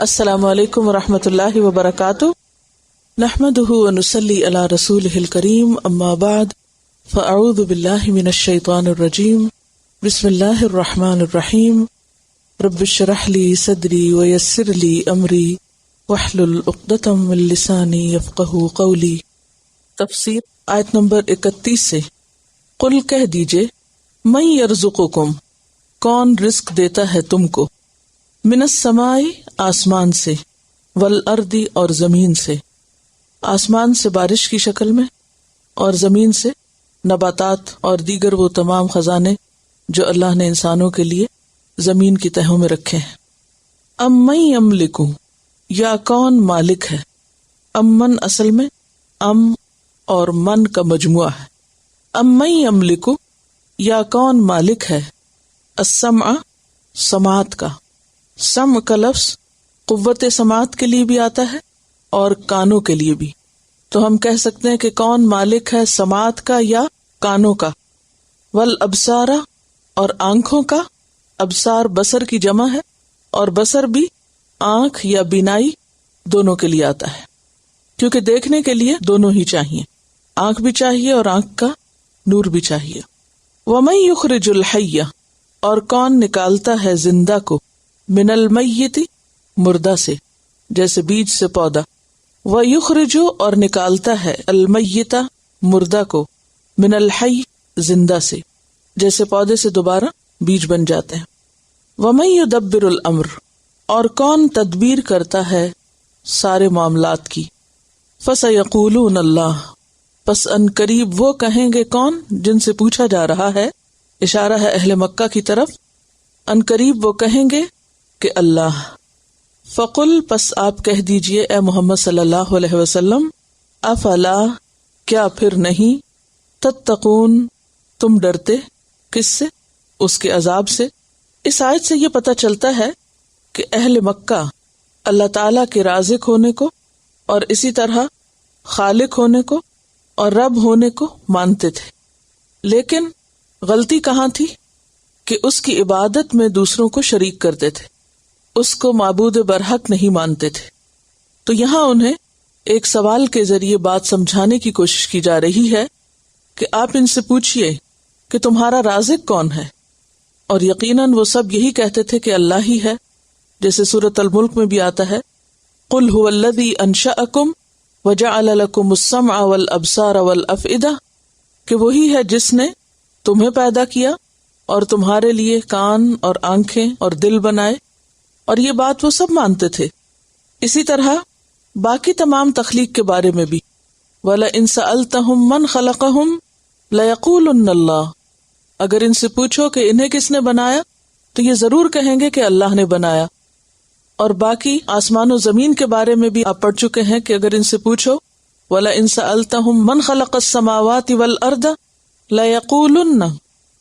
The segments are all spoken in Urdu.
السلام علیکم ورحمۃ اللہ وبرکاتہ، نحمدہ ونصلی علی رسولہ الکریم، اما بعد فاعوذ باللہ من الشیطان الرجیم، بسم اللہ الرحمن الرحیم، رب اشرح لی صدری ویسر لی امری واحلل عقدۃ من لسانی یفقہوا قولی۔ تفسیر آیت نمبر 31 سے، قل کہہ دیجئے، من یرزقکم، کون رزق دیتا ہے تم کو، من السماء، آسمان سے، والارض، اور زمین سے، آسمان سے بارش کی شکل میں اور زمین سے نباتات اور دیگر وہ تمام خزانے جو اللہ نے انسانوں کے لیے زمین کی تہوں میں رکھے ہیں۔ امن یملکو، یا کون مالک ہے، امن اصل میں ام اور من کا مجموعہ ہے۔ امن یملکو، یا کون مالک ہے، السمع، سماعت کا، سمع کا لفظ قوت سماعت کے لیے بھی آتا ہے اور کانوں کے لیے بھی، تو ہم کہہ سکتے ہیں کہ کون مالک ہے سماعت کا یا کانوں کا، والابصار، اور آنکھوں کا، ابصار بصر کی جمع ہے اور بصر بھی آنکھ یا بینائی دونوں کے لیے آتا ہے، کیونکہ دیکھنے کے لیے دونوں ہی چاہیے، آنکھ بھی چاہیے اور آنکھ کا نور بھی چاہیے۔ ومن یخرج الحی، اور کون نکالتا ہے زندہ کو، من المیت، مردہ سے، جیسے بیج سے پودا، ویخرج، اور نکالتا ہے المیت، مردہ کو، من الحی، زندہ سے، جیسے پودے سے دوبارہ بیج بن جاتے ہیں۔ ومن یدبر الامر، اور کون تدبیر کرتا ہے سارے معاملات کی، فسیقولون اللہ، پس ان قریب وہ کہیں گے کون، جن سے پوچھا جا رہا ہے، اشارہ ہے اہل مکہ کی طرف، ان قریب وہ کہیں گے کہ اللہ۔ فقل، پس آپ کہہ دیجئے اے محمد صلی اللہ علیہ وسلم، افلا، کیا پھر نہیں، تتقون، تم ڈرتے، کس سے، اس کے عذاب سے۔ اس آیت سے یہ پتہ چلتا ہے کہ اہل مکہ اللہ تعالیٰ کے رازق ہونے کو اور اسی طرح خالق ہونے کو اور رب ہونے کو مانتے تھے، لیکن غلطی کہاں تھی کہ اس کی عبادت میں دوسروں کو شریک کرتے تھے، اس کو معبود برحق نہیں مانتے تھے۔ تو یہاں انہیں ایک سوال کے ذریعے بات سمجھانے کی کوشش کی جا رہی ہے کہ آپ ان سے پوچھئے کہ تمہارا رازق کون ہے، اور یقیناً وہ سب یہی کہتے تھے کہ اللہ ہی ہے، جیسے سورۃ الملک میں بھی آتا ہے، قل هو الذی انشأکم وجعل لکم السمع والابصار والافئدہ، کہ وہی ہے جس نے تمہیں پیدا کیا اور تمہارے لیے کان اور آنکھیں اور دل بنائے، اور یہ بات وہ سب مانتے تھے۔ اسی طرح باقی تمام تخلیق کے بارے میں بھی، وَلَئِن سَأَلْتَهُم مَّنْ خَلَقَهُمْ لَيَقُولُنَّ اللَّهُ، اگر ان سے پوچھو کہ انہیں کس نے بنایا تو یہ ضرور کہیں گے کہ اللہ نے بنایا۔ اور باقی آسمان و زمین کے بارے میں بھی آپ پڑھ چکے ہیں کہ اگر ان سے پوچھو وَلَئِن سَأَلْتَهُم مَّنْ خَلَقَ السَّمَاوَاتِ وَالْأَرْضَ لَيَقُولُنَّ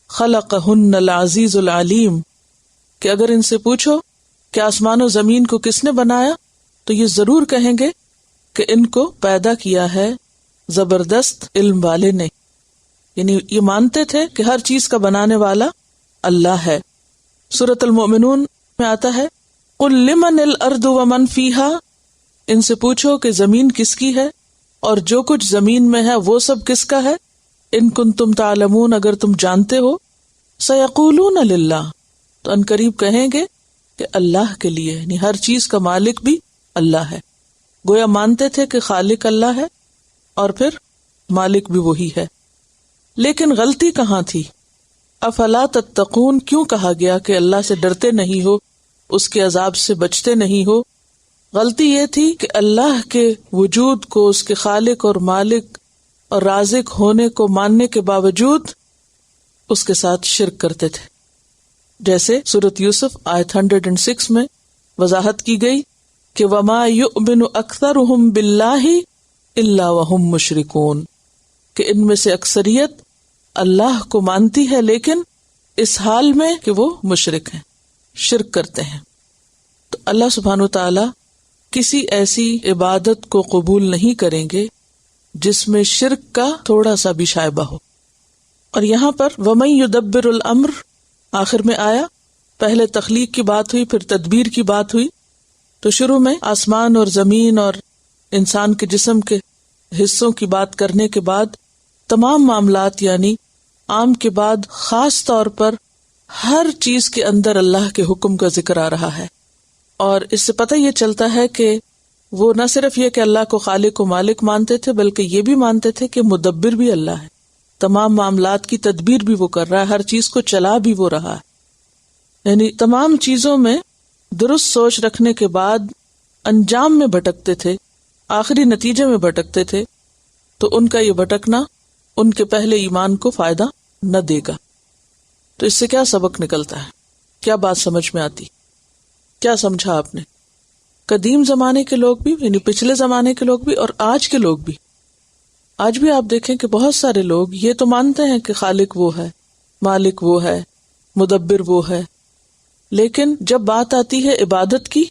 خَلَقَهُنَّ الْعَزِيزُ الْعَلِيمُ، کہ اگر ان سے پوچھو کہ آسمان و زمین کو کس نے بنایا تو یہ ضرور کہیں گے کہ ان کو پیدا کیا ہے زبردست علم والے نے، یعنی یہ مانتے تھے کہ ہر چیز کا بنانے والا اللہ ہے۔ سورۃ المؤمنون میں آتا ہے، قل لمن الارض ومن فیہا، ان سے پوچھو کہ زمین کس کی ہے اور جو کچھ زمین میں ہے وہ سب کس کا ہے، ان کنتم تعلمون، اگر تم جانتے ہو، سیقولون للہ، تو ان قریب کہیں گے کہ اللہ کے لیے، یعنی ہر چیز کا مالک بھی اللہ ہے۔ گویا مانتے تھے کہ خالق اللہ ہے اور پھر مالک بھی وہی ہے، لیکن غلطی کہاں تھی؟ افلا تتقون، کیوں کہا گیا کہ اللہ سے ڈرتے نہیں ہو، اس کے عذاب سے بچتے نہیں ہو؟ غلطی یہ تھی کہ اللہ کے وجود کو، اس کے خالق اور مالک اور رازق ہونے کو ماننے کے باوجود اس کے ساتھ شرک کرتے تھے، جیسے سورۃ یوسف آیت 106 میں وضاحت کی گئی کہ وَمَا يُؤْمِنُ أَكْثَرُهُمْ بِاللَّهِ إِلَّا وَهُمْ مُشْرِكُونَ، کہ ان میں سے اکثریت اللہ کو مانتی ہے لیکن اس حال میں کہ وہ مشرک ہیں، شرک کرتے ہیں۔ تو اللہ سبحانہ وتعالی کسی ایسی عبادت کو قبول نہیں کریں گے جس میں شرک کا تھوڑا سا بھی شائبہ ہو۔ اور یہاں پر وَمَن يُدَبِّرُ الْأَمْرَ آخر میں آیا، پہلے تخلیق کی بات ہوئی، پھر تدبیر کی بات ہوئی، تو شروع میں آسمان اور زمین اور انسان کے جسم کے حصوں کی بات کرنے کے بعد تمام معاملات یعنی عام کے بعد خاص طور پر ہر چیز کے اندر اللہ کے حکم کا ذکر آ رہا ہے. اور اس سے پتہ یہ چلتا ہے کہ وہ نہ صرف یہ کہ اللہ کو خالق و مالک مانتے تھے بلکہ یہ بھی مانتے تھے کہ مدبر بھی اللہ ہے، تمام معاملات کی تدبیر بھی وہ کر رہا ہے، ہر چیز کو چلا بھی وہ رہا ہے. یعنی تمام چیزوں میں درست سوچ رکھنے کے بعد انجام میں بھٹکتے تھے، آخری نتیجے میں بھٹکتے تھے، تو ان کا یہ بھٹکنا ان کے پہلے ایمان کو فائدہ نہ دے گا. تو اس سے کیا سبق نکلتا ہے؟ کیا بات سمجھ میں آتی؟ کیا سمجھا آپ نے؟ قدیم زمانے کے لوگ بھی یعنی پچھلے زمانے کے لوگ بھی اور آج کے لوگ بھی، آج بھی آپ دیکھیں کہ بہت سارے لوگ یہ تو مانتے ہیں کہ خالق وہ ہے، مالک وہ ہے، مدبر وہ ہے، لیکن جب بات آتی ہے عبادت کی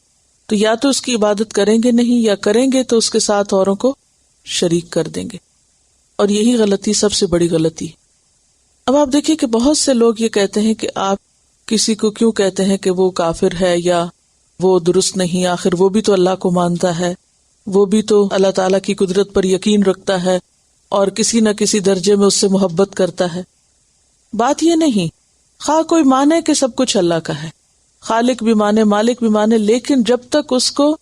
تو یا تو اس کی عبادت کریں گے نہیں، یا کریں گے تو اس کے ساتھ اوروں کو شریک کر دیں گے. اور یہی غلطی سب سے بڑی غلطی. اب آپ دیکھیں کہ بہت سے لوگ یہ کہتے ہیں کہ آپ کسی کو کیوں کہتے ہیں کہ وہ کافر ہے یا وہ درست نہیں، آخر وہ بھی تو اللہ کو مانتا ہے، وہ بھی تو اللہ تعالیٰ کی قدرت پر یقین رکھتا ہے اور کسی نہ کسی درجے میں اس سے محبت کرتا ہے. بات یہ نہیں، خواہ کوئی مانے کہ سب کچھ اللہ کا ہے، خالق بھی مانے مالک بھی مانے، لیکن جب تک اس کو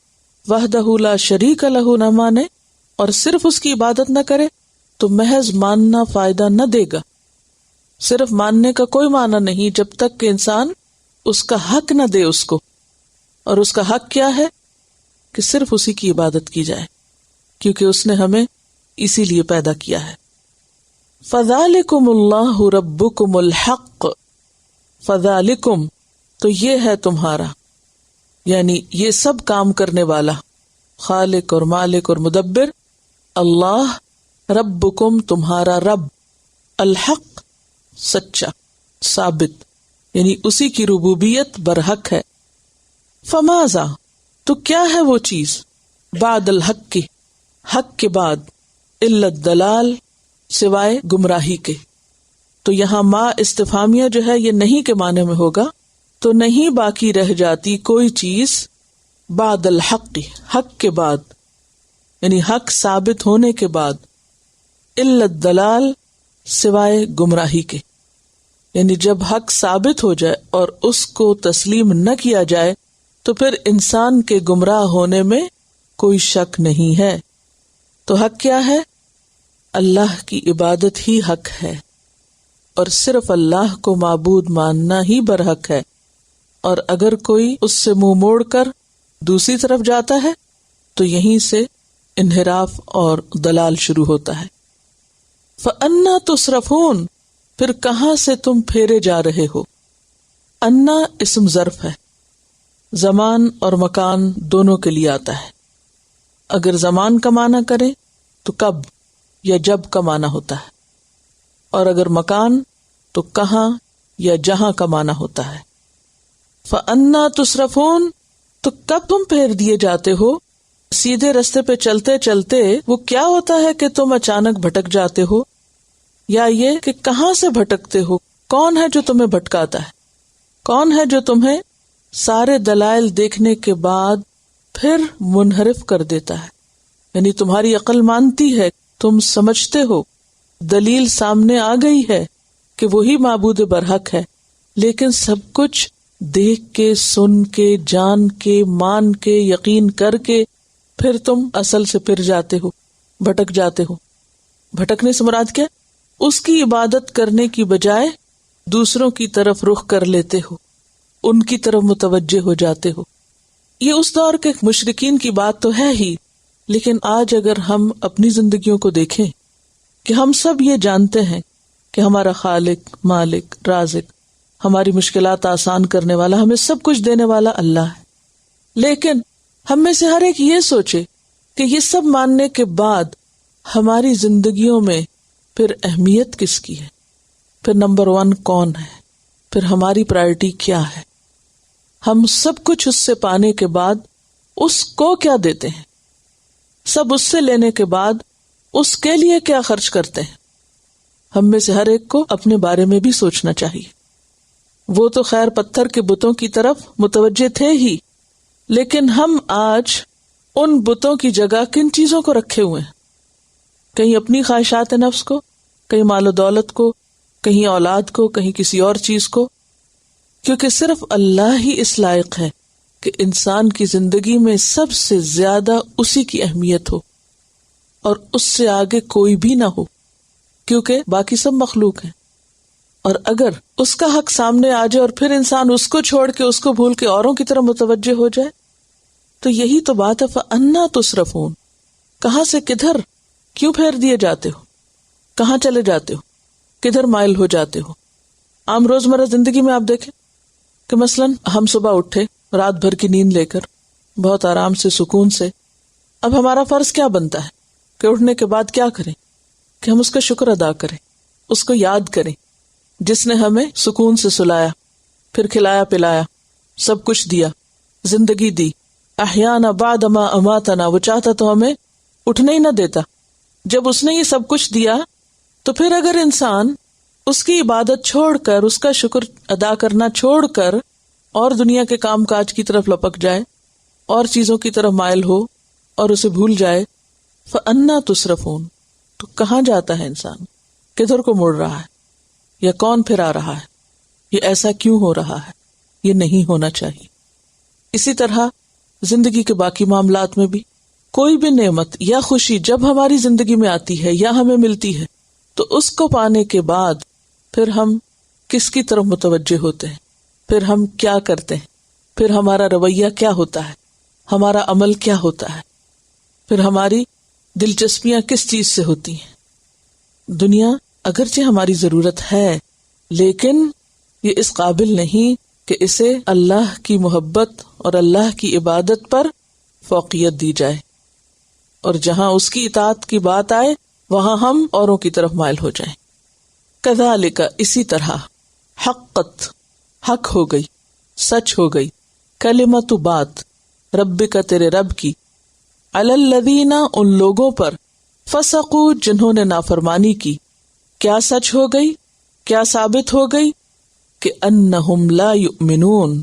وحدہ لا شریک لہ نہ مانے اور صرف اس کی عبادت نہ کرے تو محض ماننا فائدہ نہ دے گا. صرف ماننے کا کوئی معنی نہیں جب تک کہ انسان اس کا حق نہ دے اس کو. اور اس کا حق کیا ہے؟ کہ صرف اسی کی عبادت کی جائے، کیونکہ اس نے ہمیں اسی لیے پیدا کیا ہے. فذالکم اللہ ربکم الحق، فذالکم تو یہ ہے تمہارا، یعنی یہ سب کام کرنے والا خالق اور مالک اور مدبر اللہ، ربکم تمہارا رب، الحق سچا ثابت، یعنی اسی کی ربوبیت برحق ہے. فماذا تو کیا ہے وہ چیز، بعد الحق کی، حق کے بعد، الا الضلال سوائے گمراہی کے. تو یہاں ما استفہامیہ جو ہے یہ نہیں کے معنی میں ہوگا، تو نہیں باقی رہ جاتی کوئی چیز بعد الحق کی، حق کے بعد، یعنی حق ثابت ہونے کے بعد، الا الضلال سوائے گمراہی کے. یعنی جب حق ثابت ہو جائے اور اس کو تسلیم نہ کیا جائے تو پھر انسان کے گمراہ ہونے میں کوئی شک نہیں ہے. تو حق کیا ہے؟ اللہ کی عبادت ہی حق ہے، اور صرف اللہ کو معبود ماننا ہی برحق ہے. اور اگر کوئی اس سے منہ موڑ کر دوسری طرف جاتا ہے تو یہیں سے انحراف اور دلال شروع ہوتا ہے. فَأَنَّا تُصْرَفُونَ پھر کہاں سے تم پھیرے جا رہے ہو. انا اسم ظرف ہے، زمان اور مکان دونوں کے لیے آتا ہے. اگر زمان کا معنی کریں تو کب یا جب کا معنی ہوتا ہے، اور اگر مکان تو کہاں یا جہاں کا معنی ہوتا ہے. فَأَنَّا تُصْرَفُونَ تو کب تم پھیر دیے جاتے ہو. سیدھے رستے پہ چلتے چلتے وہ کیا ہوتا ہے کہ تم اچانک بھٹک جاتے ہو، یا یہ کہ کہاں سے بھٹکتے ہو، کون ہے جو تمہیں بھٹکاتا ہے، کون ہے جو تمہیں سارے دلائل دیکھنے کے بعد پھر منحرف کر دیتا ہے. یعنی تمہاری عقل مانتی ہے، تم سمجھتے ہو، دلیل سامنے آ گئی ہے کہ وہی معبود برحق ہے، لیکن سب کچھ دیکھ کے، سن کے، جان کے، مان کے، یقین کر کے پھر تم اصل سے پھر جاتے ہو، بھٹک جاتے ہو. بھٹکنے سے مراد کیا؟ اس کی عبادت کرنے کی بجائے دوسروں کی طرف رخ کر لیتے ہو، ان کی طرف متوجہ ہو جاتے ہو. یہ اس دور کے مشرکین کی بات تو ہے ہی، لیکن آج اگر ہم اپنی زندگیوں کو دیکھیں کہ ہم سب یہ جانتے ہیں کہ ہمارا خالق، مالک، رازق، ہماری مشکلات آسان کرنے والا، ہمیں سب کچھ دینے والا اللہ ہے، لیکن ہم میں سے ہر ایک یہ سوچے کہ یہ سب ماننے کے بعد ہماری زندگیوں میں پھر اہمیت کس کی ہے، پھر نمبر 1 کون ہے، پھر ہماری پرائرٹی کیا ہے. ہم سب کچھ اس سے پانے کے بعد اس کو کیا دیتے ہیں، سب اس سے لینے کے بعد اس کے لیے کیا خرچ کرتے ہیں. ہم میں سے ہر ایک کو اپنے بارے میں بھی سوچنا چاہیے. وہ تو خیر پتھر کے بتوں کی طرف متوجہ تھے ہی، لیکن ہم آج ان بتوں کی جگہ کن چیزوں کو رکھے ہوئے ہیں؟ کہیں اپنی خواہشات نفس کو، کہیں مال و دولت کو، کہیں اولاد کو، کہیں کسی اور چیز کو، کیونکہ صرف اللہ ہی اس لائق ہے کہ انسان کی زندگی میں سب سے زیادہ اسی کی اہمیت ہو اور اس سے آگے کوئی بھی نہ ہو، کیونکہ باقی سب مخلوق ہیں۔ اور اگر اس کا حق سامنے آ جائے اور پھر انسان اس کو چھوڑ کے، اس کو بھول کے اوروں کی طرف متوجہ ہو جائے، تو یہی تو بات ہے، فَأَنَّا تُصْرَفُونَ، کہاں سے کدھر کیوں پھیر دیے جاتے ہو، کہاں چلے جاتے ہو، کدھر مائل ہو جاتے ہو؟ عام روزمرہ زندگی میں آپ دیکھیں کہ مثلاً ہم صبح اٹھے رات بھر کی نیند لے کر بہت آرام سے، سکون سے، اب ہمارا فرض کیا بنتا ہے کہ اٹھنے کے بعد کیا کریں؟ کہ ہم اس کا شکر ادا کریں، اس کو یاد کریں جس نے ہمیں سکون سے سلایا، پھر کھلایا پلایا، سب کچھ دیا، زندگی دی، احیانا بعد ما اماتنا، وہ چاہتا تو ہمیں اٹھنے ہی نہ دیتا۔ جب اس نے یہ سب کچھ دیا تو پھر اگر انسان اس کی عبادت چھوڑ کر، اس کا شکر ادا کرنا چھوڑ کر اور دنیا کے کام کاج کی طرف لپک جائے اور چیزوں کی طرف مائل ہو اور اسے بھول جائے، فَأَنَّا تُصْرَفُونَ، تو کہاں جاتا ہے انسان، کدھر کو مڑ رہا ہے، یا کون پھرا رہا ہے، یہ ایسا کیوں ہو رہا ہے؟ یہ نہیں ہونا چاہیے۔ اسی طرح زندگی کے باقی معاملات میں بھی کوئی بھی نعمت یا خوشی جب ہماری زندگی میں آتی ہے یا ہمیں ملتی ہے تو اس کو پانے کے بعد پھر ہم کس کی طرف متوجہ ہوتے ہیں، پھر ہم کیا کرتے ہیں، پھر ہمارا رویہ کیا ہوتا ہے، ہمارا عمل کیا ہوتا ہے، پھر ہماری دلچسپیاں کس چیز سے ہوتی ہیں۔ دنیا اگرچہ ہماری ضرورت ہے لیکن یہ اس قابل نہیں کہ اسے اللہ کی محبت اور اللہ کی عبادت پر فوقیت دی جائے، اور جہاں اس کی اطاعت کی بات آئے وہاں ہم اوروں کی طرف مائل ہو جائیں۔ کذالک، اسی طرح، حقت، حق ہو گئی، سچ ہو گئی، کلمت، بات، ربک، تیرے رب کی، علی الذین، ان لوگوں پر، فسقوا، جنہوں نے نافرمانی کی۔ کیا سچ ہو گئی، کیا ثابت ہو گئی؟ کہ انہم لا یؤمنون،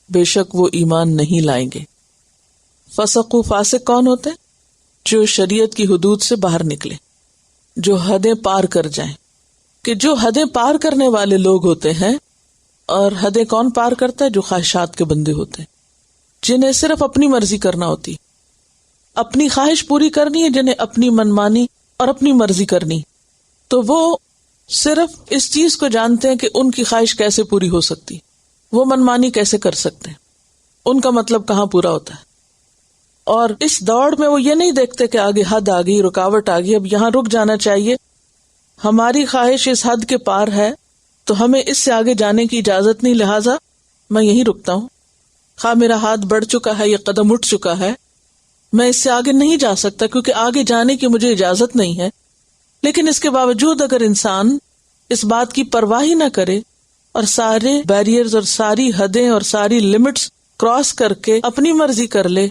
بے شک وہ ایمان نہیں لائیں گے۔ فسقوا، فاسق کون ہوتے ہیں؟ جو شریعت کی حدود سے باہر نکلے، جو حدیں پار کر جائیں، کہ جو حدیں پار کرنے والے لوگ ہوتے ہیں، اور حدیں کون پار کرتا ہے؟ جو خواہشات کے بندے ہوتے ہیں، جنہیں صرف اپنی مرضی کرنا ہوتی، اپنی خواہش پوری کرنی ہے، جنہیں اپنی منمانی اور اپنی مرضی کرنی، تو وہ صرف اس چیز کو جانتے ہیں کہ ان کی خواہش کیسے پوری ہو سکتی، وہ منمانی کیسے کر سکتے ہیں، ان کا مطلب کہاں پورا ہوتا ہے۔ اور اس دوڑ میں وہ یہ نہیں دیکھتے کہ آگے حد آ گئی، رکاوٹ آ گئی، اب یہاں رک جانا چاہیے، ہماری خواہش اس حد کے پار ہے تو ہمیں اس سے آگے جانے کی اجازت نہیں، لہٰذا میں یہیں رکتا ہوں، خواہ میرا ہاتھ بڑھ چکا ہے یا قدم اٹھ چکا ہے، میں اس سے آگے نہیں جا سکتا کیونکہ آگے جانے کی مجھے اجازت نہیں ہے۔ لیکن اس کے باوجود اگر انسان اس بات کی پرواہ ہی نہ کرے اور سارے بیریئرز اور ساری حدیں اور ساری لمٹس کراس کر کے اپنی مرضی کر لے،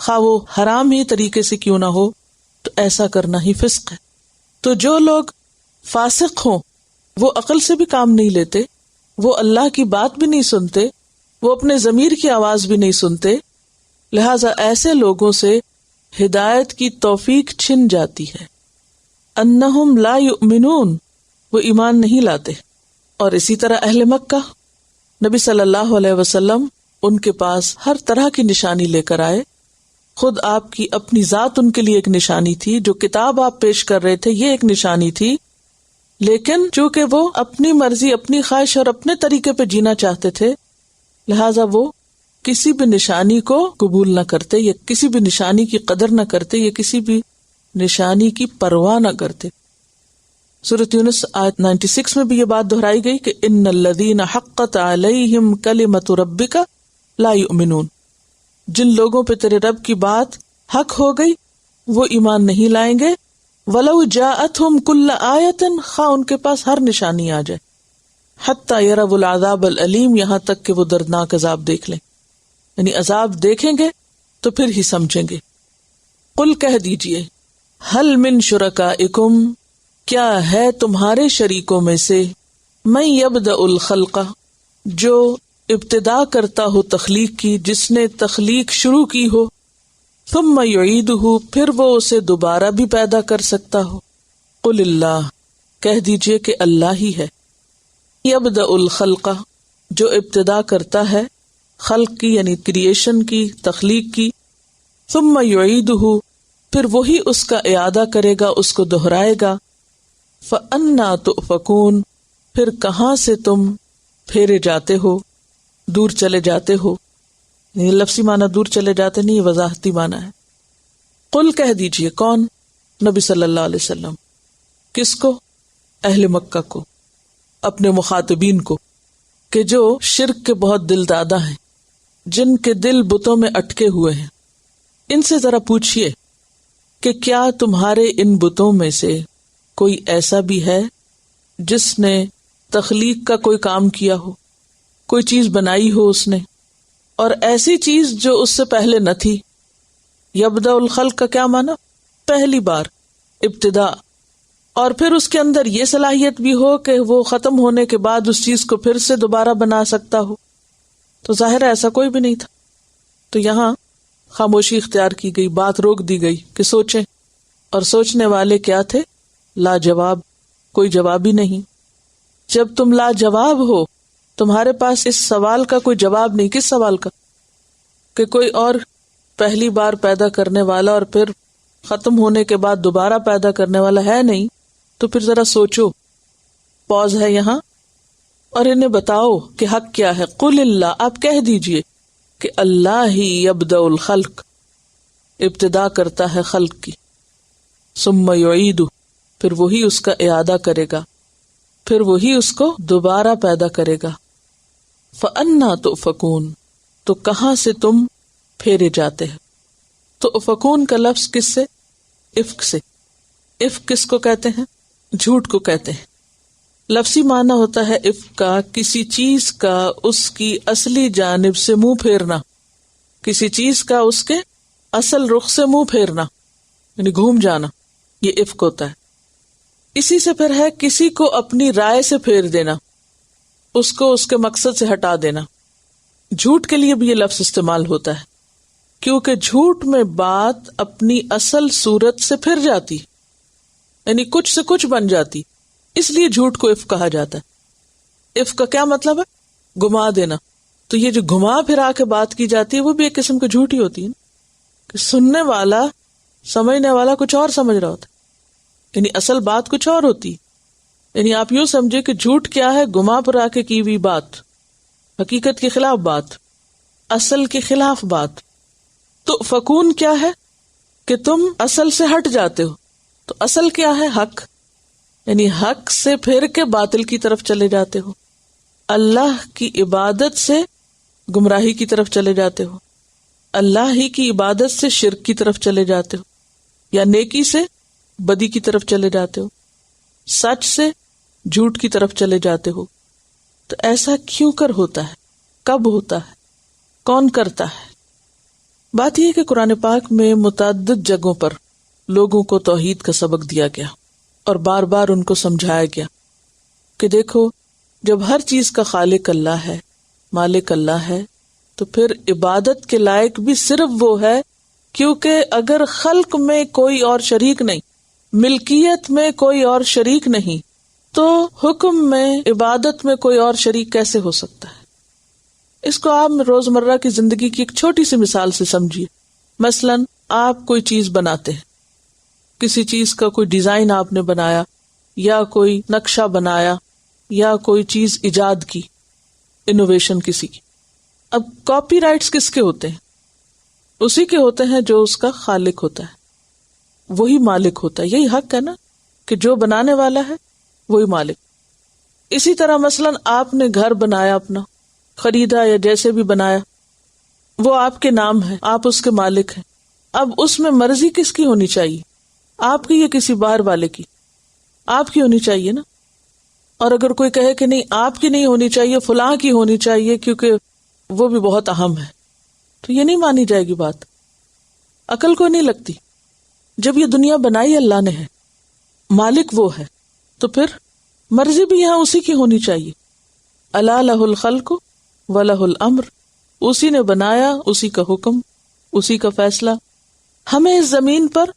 خواہ وہ حرام ہی طریقے سے کیوں نہ ہو، تو ایسا کرنا ہی فسق ہے۔ تو جو لوگ فاسق ہوں وہ عقل سے بھی کام نہیں لیتے، وہ اللہ کی بات بھی نہیں سنتے، وہ اپنے ضمیر کی آواز بھی نہیں سنتے، لہٰذا ایسے لوگوں سے ہدایت کی توفیق چھن جاتی ہے۔ انہم لا یؤمنون، وہ ایمان نہیں لاتے۔ اور اسی طرح اہل مکہ، نبی صلی اللہ علیہ وسلم ان کے پاس ہر طرح کی نشانی لے کر آئے، خود آپ کی اپنی ذات ان کے لیے ایک نشانی تھی، جو کتاب آپ پیش کر رہے تھے یہ ایک نشانی تھی، لیکن چونکہ وہ اپنی مرضی، اپنی خواہش اور اپنے طریقے پہ جینا چاہتے تھے، لہٰذا وہ کسی بھی نشانی کو قبول نہ کرتے، یا کسی بھی نشانی کی قدر نہ کرتے، یا کسی بھی نشانی کی پرواہ نہ کرتے۔ سورۃ یونس آیت 96 میں بھی یہ بات دہرائی گئی کہ ان الذین حقت علیہم کلمۃ ربک لا یؤمنون، جن لوگوں پہ تیرے رب کی بات حق ہو گئی وہ ایمان نہیں لائیں گے، ولو جاءتہم کل آیۃ، خواہ ان کے پاس ہر نشانی آ جائے، حتی یروا العذاب العلیم، یہاں تک کہ وہ دردناک عذاب دیکھ لیں، یعنی عذاب دیکھیں گے تو پھر ہی سمجھیں گے۔ قل، کہہ دیجئے، ہل من شرکائکم، کیا ہے تمہارے شریکوں میں سے، من یبدأ الخلق، جو ابتدا کرتا ہو تخلیق کی، جس نے تخلیق شروع کی ہو، ثم یعیدہ، پھر وہ اسے دوبارہ بھی پیدا کر سکتا ہو۔ قل اللہ، کہہ دیجئے کہ اللہ ہی ہے، یبدأ الخلق، جو ابتدا کرتا ہے خلق کی یعنی کریشن کی، تخلیق کی، ثم یعیدہ، پھر وہی اس کا اعادہ کرے گا، اس کو دہرائے گا۔ فأنا تؤفکون، پھر کہاں سے تم پھیرے جاتے ہو، دور چلے جاتے ہو۔ یہ لفظی معنی دور چلے جاتے نہیں، وضاحتی معنی ہے۔ قل، کہہ دیجئے، کون؟ نبی صلی اللہ علیہ وسلم۔ کس کو؟ اہل مکہ کو، اپنے مخاطبین کو، کہ جو شرک کے بہت دل دادا ہیں، جن کے دل بتوں میں اٹکے ہوئے ہیں، ان سے ذرا پوچھئے کہ کیا تمہارے ان بتوں میں سے کوئی ایسا بھی ہے جس نے تخلیق کا کوئی کام کیا ہو، کوئی چیز بنائی ہو اس نے، اور ایسی چیز جو اس سے پہلے نہ تھی۔ یبدأ الخلق کا کیا معنی؟ پہلی بار، ابتدا، اور پھر اس کے اندر یہ صلاحیت بھی ہو کہ وہ ختم ہونے کے بعد اس چیز کو پھر سے دوبارہ بنا سکتا ہو۔ تو ظاہر ہے ایسا کوئی بھی نہیں تھا۔ تو یہاں خاموشی اختیار کی گئی، بات روک دی گئی کہ سوچیں، اور سوچنے والے کیا تھے؟ لاجواب، کوئی جواب ہی نہیں۔ جب تم لاجواب ہو، تمہارے پاس اس سوال کا کوئی جواب نہیں۔ کس سوال کا؟ کہ کوئی اور پہلی بار پیدا کرنے والا اور پھر ختم ہونے کے بعد دوبارہ پیدا کرنے والا ہے نہیں، تو پھر ذرا سوچو۔ پوز ہے یہاں، اور انہیں بتاؤ کہ حق کیا ہے۔ قل اللہ، آپ کہہ دیجئے کہ اللہ ہی یبدأ الخلق، ابتدا کرتا ہے خلق کی، ثم یعیدہ، پھر وہی اس کا اعادہ کرے گا، پھر وہی اس کو دوبارہ پیدا کرے گا۔ فأنا تؤفکون، تو کہاں سے تم پھیرے جاتے ہیں؟ تو افکون کا لفظ کس سے؟ افک سے۔ افک کس کو کہتے ہیں؟ جھوٹ کو کہتے ہیں۔ لفظی معنی ہوتا ہے افک کا کسی چیز کا اس کی اصلی جانب سے منہ پھیرنا، کسی چیز کا اس کے اصل رخ سے منہ پھیرنا، یعنی گھوم جانا، یہ افک ہوتا ہے۔ اسی سے پھر ہے کسی کو اپنی رائے سے پھیر دینا، اس کو اس کے مقصد سے ہٹا دینا۔ جھوٹ کے لیے بھی یہ لفظ استعمال ہوتا ہے، کیونکہ جھوٹ میں بات اپنی اصل صورت سے پھر جاتی، یعنی کچھ سے کچھ بن جاتی، اس لیے جھوٹ کو افک کہا جاتا ہے۔ افک کا کیا مطلب ہے؟ گما دینا۔ تو یہ جو گھما پھرا کے بات کی جاتی ہے وہ بھی ایک قسم کی جھوٹ ہی ہوتی ہے، کہ سننے والا، سمجھنے والا کچھ اور سمجھ رہا ہوتا ہے، یعنی اصل بات کچھ اور ہوتی۔ یعنی آپ یوں سمجھے کہ جھوٹ کیا ہے؟ گما پھرا کے کی ہوئی بات، حقیقت کے خلاف بات، اصل کے خلاف بات۔ تو فکون کیا ہے؟ کہ تم اصل سے ہٹ جاتے ہو۔ تو اصل کیا ہے؟ حق، یعنی حق سے پھر کے باطل کی طرف چلے جاتے ہو، اللہ کی عبادت سے گمراہی کی طرف چلے جاتے ہو، اللہ ہی کی عبادت سے شرک کی طرف چلے جاتے ہو، یا نیکی سے بدی کی طرف چلے جاتے ہو، سچ سے جھوٹ کی طرف چلے جاتے ہو۔ تو ایسا کیوں کر ہوتا ہے؟ کب ہوتا ہے؟ کون کرتا ہے؟ بات یہ کہ قرآن پاک میں متعدد جگہوں پر لوگوں کو توحید کا سبق دیا گیا اور بار بار ان کو سمجھایا گیا کہ دیکھو، جب ہر چیز کا خالق اللہ ہے، مالک اللہ ہے، تو پھر عبادت کے لائق بھی صرف وہ ہے، کیونکہ اگر خلق میں کوئی اور شریک نہیں، ملکیت میں کوئی اور شریک نہیں، تو حکم میں، عبادت میں کوئی اور شریک کیسے ہو سکتا ہے؟ اس کو آپ روزمرہ کی زندگی کی ایک چھوٹی سی مثال سے سمجھیے۔ مثلا آپ کوئی چیز بناتے ہیں، کسی چیز کا کوئی ڈیزائن آپ نے بنایا، یا کوئی نقشہ بنایا، یا کوئی چیز ایجاد کی، انوویشن کسی کی۔ اب کاپی رائٹس کس کے ہوتے ہیں؟ اسی کے ہوتے ہیں جو اس کا خالق ہوتا ہے، وہی مالک ہوتا ہے۔ یہی حق ہے نا، کہ جو بنانے والا ہے وہی مالک۔ اسی طرح مثلا آپ نے گھر بنایا، اپنا خریدا یا جیسے بھی بنایا، وہ آپ کے نام ہے، آپ اس کے مالک ہیں۔ اب اس میں مرضی کس کی ہونی چاہیے؟ آپ کی یا کسی باہر والے کی؟ آپ کی ہونی چاہیے نا۔ اور اگر کوئی کہے کہ نہیں، آپ کی نہیں ہونی چاہیے، فلاں کی ہونی چاہیے کیونکہ وہ بھی بہت اہم ہے، تو یہ نہیں مانی جائے گی بات، عقل کو نہیں لگتی۔ جب یہ دنیا بنائی اللہ نے ہے، مالک وہ ہے، تو پھر مرضی بھی یہاں اسی کی ہونی چاہیے۔ الا لہ الخلق وَلَهُ الْأَمْرُ، اسی نے بنایا، اسی کا حکم، اسی کا فیصلہ. ہمیں اس زمین پر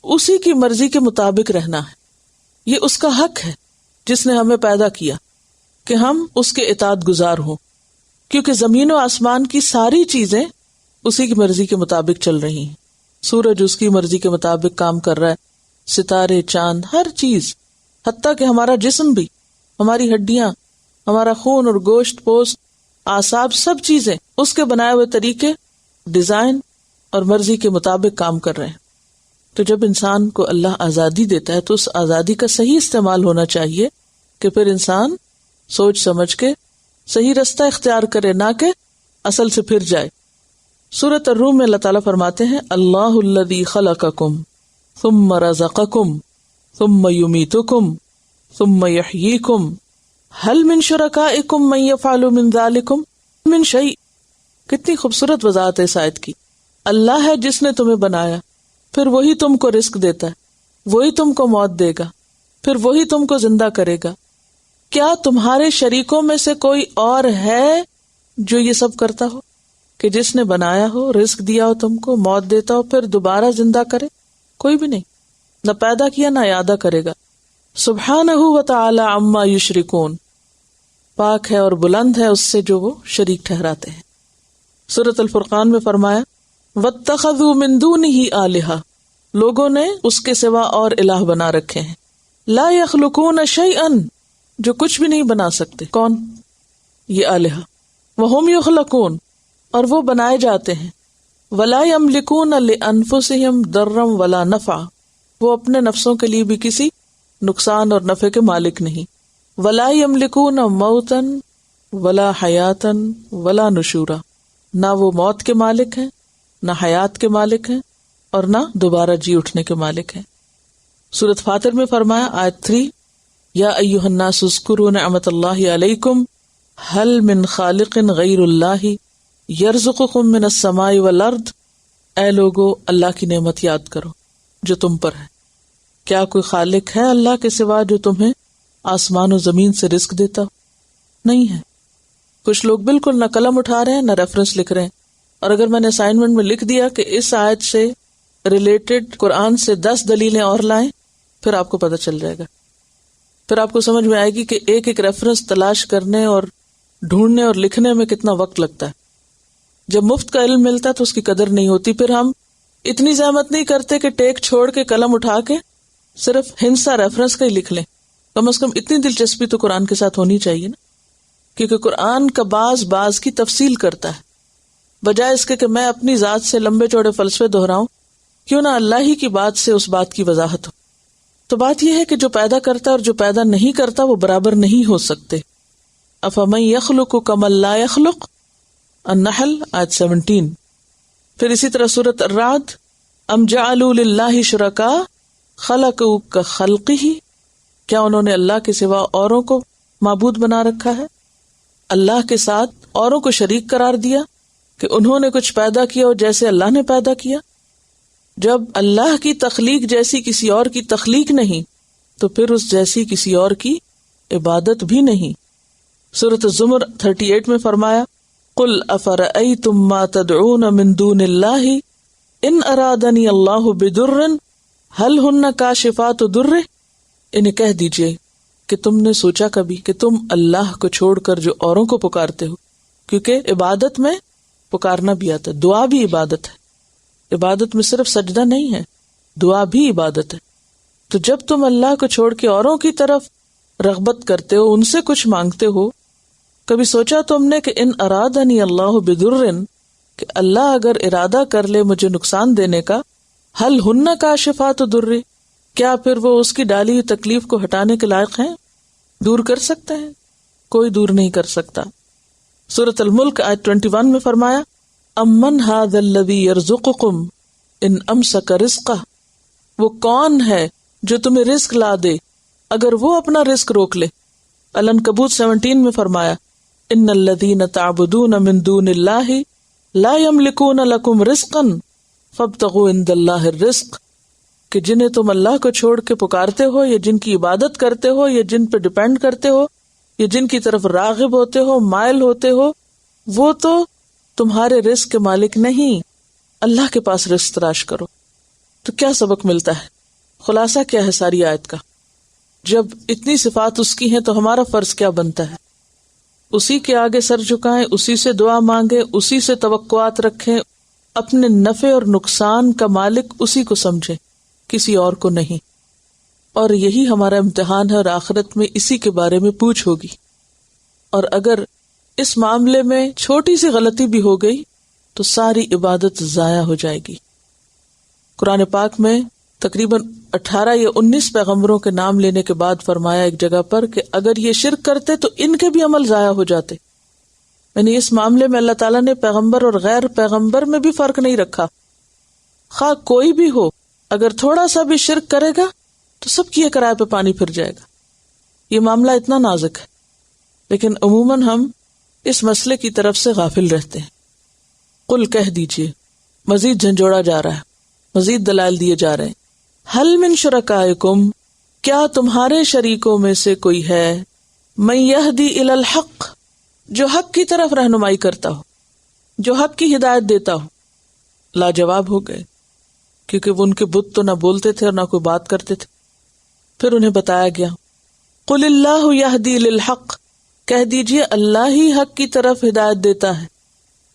اسی کی مرضی کے مطابق رہنا ہے. یہ اس کا حق ہے جس نے ہمیں پیدا کیا کہ ہم اس کے اطاعت گزار ہوں، کیونکہ زمین و آسمان کی ساری چیزیں اسی کی مرضی کے مطابق چل رہی ہیں. سورج اس کی مرضی کے مطابق کام کر رہا ہے، ستارے، چاند، ہر چیز، حتیٰ کہ ہمارا جسم بھی، ہماری ہڈیاں، ہمارا خون اور گوشت پوست، اعصاب، سب چیزیں اس کے بنائے ہوئے طریقے، ڈیزائن اور مرضی کے مطابق کام کر رہے ہیں. تو جب انسان کو اللہ آزادی دیتا ہے تو اس آزادی کا صحیح استعمال ہونا چاہیے کہ پھر انسان سوچ سمجھ کے صحیح رستہ اختیار کرے، نہ کہ اصل سے پھر جائے. سورۃ الروم میں اللہ تعالیٰ فرماتے ہیں اللہ الذی خلقکم ثم رزقکم ثم یمیتکم ثم یحییکم هل من شرکائکم من یفعل من ذلکم من شیء. کتنی خوبصورت وضاحت ہے اس آیت کی. اللہ ہے جس نے تمہیں بنایا، پھر وہی تم کو رزق دیتا ہے، وہی تم کو موت دے گا، پھر وہی تم کو زندہ کرے گا. کیا تمہارے شریکوں میں سے کوئی اور ہے جو یہ سب کرتا ہو، کہ جس نے بنایا ہو، رزق دیا ہو، تم کو موت دیتا ہو، پھر دوبارہ زندہ کرے؟ کوئی بھی نہیں، نہ پیدا کیا نہ اعادہ کرے گا. سبحانہ و تعالی عما یشرکون، پاک ہے اور بلند ہے اس سے جو وہ شریک ٹھہراتے ہیں. سورۃ الفرقان میں فرمایا واتخذوا من دونہ آلہہ، لوگوں نے اس کے سوا اور الہ بنا رکھے ہیں. لا یخلقون شیئا، جو کچھ بھی نہیں بنا سکتے. کون؟ یہ آلہہ. وہم یخلقون، اور وہ بنائے جاتے ہیں. ولا یملکون لانفسہم ضرا ولا نفعا، وہ اپنے نفسوں کے لیے بھی کسی نقصان اور نفع کے مالک نہیں. ولا یملکون موتا ولا حیاتا ولا نشورا، نہ وہ موت کے مالک ہیں، نہ حیات کے مالک ہیں، اور نہ دوبارہ جی اٹھنے کے مالک ہیں. سورۃ فاطر میں فرمایا آیت 3 یا ایھا الناس اذکروا نعمت اللہ علیکم هل من خالق غیر اللہ یرزقکم من السماء والارض، اے لوگو اللہ کی نعمت یاد کرو جو تم پر ہے. کیا کوئی خالق ہے اللہ کے سوا جو تمہیں آسمان و زمین سے رزق دیتا ہو؟ نہیں ہے. کچھ لوگ بالکل نہ قلم اٹھا رہے ہیں نہ ریفرنس لکھ رہے ہیں. اور اگر میں نے اسائنمنٹ میں لکھ دیا کہ اس آیت سے ریلیٹڈ قرآن سے 10 دلیلیں اور لائیں، پھر آپ کو پتہ چل جائے گا. پھر آپ کو سمجھ میں آئے گی کہ ایک ایک ریفرنس تلاش کرنے اور ڈھونڈنے اور لکھنے میں کتنا وقت لگتا ہے. جب مفت کا علم ملتا ہے تو اس کی قدر نہیں ہوتی. پھر ہم اتنی زحمت نہیں کرتے کہ ٹیک چھوڑ کے قلم اٹھا کے صرف ہنسا ریفرنس کا ہی لکھ لیں. کم از کم اتنی دلچسپی تو قرآن کے ساتھ ہونی چاہیے نا، کیونکہ قرآن کا بعض کی تفصیل کرتا ہے، بجائے اس کے کہ میں اپنی ذات سے لمبے چوڑے فلسفے دہراؤں. کیوں نہ اللہ ہی کی بات سے اس بات کی وضاحت ہو. تو بات یہ ہے کہ جو پیدا کرتا اور جو پیدا نہیں کرتا وہ برابر نہیں ہو سکتے. افمن یخلق کمن لا یخلق، النحل آیت 17. پھر اسی طرح سورۃ الرعد ام جعلوا للہ شرکاء خلقوا کخلقہ، کیا انہوں نے اللہ کے سوا اوروں کو معبود بنا رکھا ہے، اللہ کے ساتھ اوروں کو شریک قرار دیا کہ انہوں نے کچھ پیدا کیا ہو جیسے اللہ نے پیدا کیا. جب اللہ کی تخلیق جیسی کسی اور کی تخلیق نہیں تو پھر اس جیسی کسی اور کی عبادت بھی نہیں. سورۃ الزمر 38 میں فرمایا قل افرأیتم ما تدعون من دون اللہ ان ارادنی اللہ بدر هل ہن کاشفات درہ، انہیں کہہ دیجئے کہ تم نے سوچا کبھی کہ تم اللہ کو چھوڑ کر جو اوروں کو پکارتے ہو، کیونکہ عبادت میں پکارنا بھی آتا ہے، دعا بھی عبادت ہے. عبادت میں صرف سجدہ نہیں ہے، دعا بھی عبادت ہے. تو جب تم اللہ کو چھوڑ کے اوروں کی طرف رغبت کرتے ہو، ان سے کچھ مانگتے ہو، کبھی سوچا تم نے کہ ان ارادنی اللہ بدر، کہ اللہ اگر ارادہ کر لے مجھے نقصان دینے کا، ہل ہن کاشفات در، کیا پھر وہ اس کی ڈالی ہوئی تکلیف کو ہٹانے کے لائق ہیں، دور کر سکتے ہیں؟ کوئی دور نہیں کر سکتا. سورۃ الملک آیت 21 میں فرمایا امن ھذا الذی یرزقکم ان امسک رزقہ، وہ کون ہے جو تمہیں رزق لا دے اگر وہ اپنا رزق روک لے. العنکبوت 17 میں فرمایا ان الذین تعبدون من دون اللہ لا یملکون لکم رزقا فابتغوا عند اللہ الرزق، کہ جنہیں تم اللہ کو چھوڑ کے پکارتے ہو یا جن کی عبادت کرتے ہو یا جن پہ ڈیپینڈ کرتے ہو یا جن کی طرف راغب ہوتے ہو، مائل ہوتے ہو، وہ تو تمہارے رزق کے مالک نہیں، اللہ کے پاس رزق تلاش کرو۔ تو کیا سبق ملتا ہے؟ خلاصہ کیا ہے ساری آیت کا؟ جب اتنی صفات اس کی ہیں تو ہمارا فرض کیا بنتا ہے؟ اسی کے آگے سر جھکائیں، اسی سے دعا مانگیں، اسی سے توقعات رکھیں، اپنے نفع اور نقصان کا مالک اسی کو سمجھیں، کسی اور کو نہیں۔ اور یہی ہمارا امتحان ہے، اور آخرت میں اسی کے بارے میں پوچھ ہوگی۔ اور اگر اس معاملے میں چھوٹی سی غلطی بھی ہو گئی تو ساری عبادت ضائع ہو جائے گی۔ قرآن پاک میں تقریباً 18 یا 19 پیغمبروں کے نام لینے کے بعد فرمایا ایک جگہ پر کہ اگر یہ شرک کرتے تو ان کے بھی عمل ضائع ہو جاتے۔ یعنی اس معاملے میں اللہ تعالیٰ نے پیغمبر اور غیر پیغمبر میں بھی فرق نہیں رکھا، خواہ کوئی بھی ہو، اگر تھوڑا سا بھی شرک کرے گا تو سب کی کرائے پہ پانی پھر جائے گا۔ یہ معاملہ اتنا نازک ہے، لیکن عموماً ہم اس مسئلے کی طرف سے غافل رہتے ہیں۔ قل کہہ دیجئے، مزید جھنجھوڑا جا رہا ہے، مزید دلائل دیے جا رہے ہیں۔ حل من شرکائکم، کیا تمہارے شریکوں میں سے کوئی ہے، من یہدی الی الحق، جو حق کی طرف رہنمائی کرتا ہو، جو حق کی ہدایت دیتا ہو؟ لاجواب ہو گئے، کیونکہ وہ ان کے بت تو نہ بولتے تھے اور نہ کوئی بات کرتے تھے۔ پھر انہیں بتایا گیا، قل اللہ یہدی للحق، کہہ دیجئے اللہ ہی حق کی طرف ہدایت دیتا ہے۔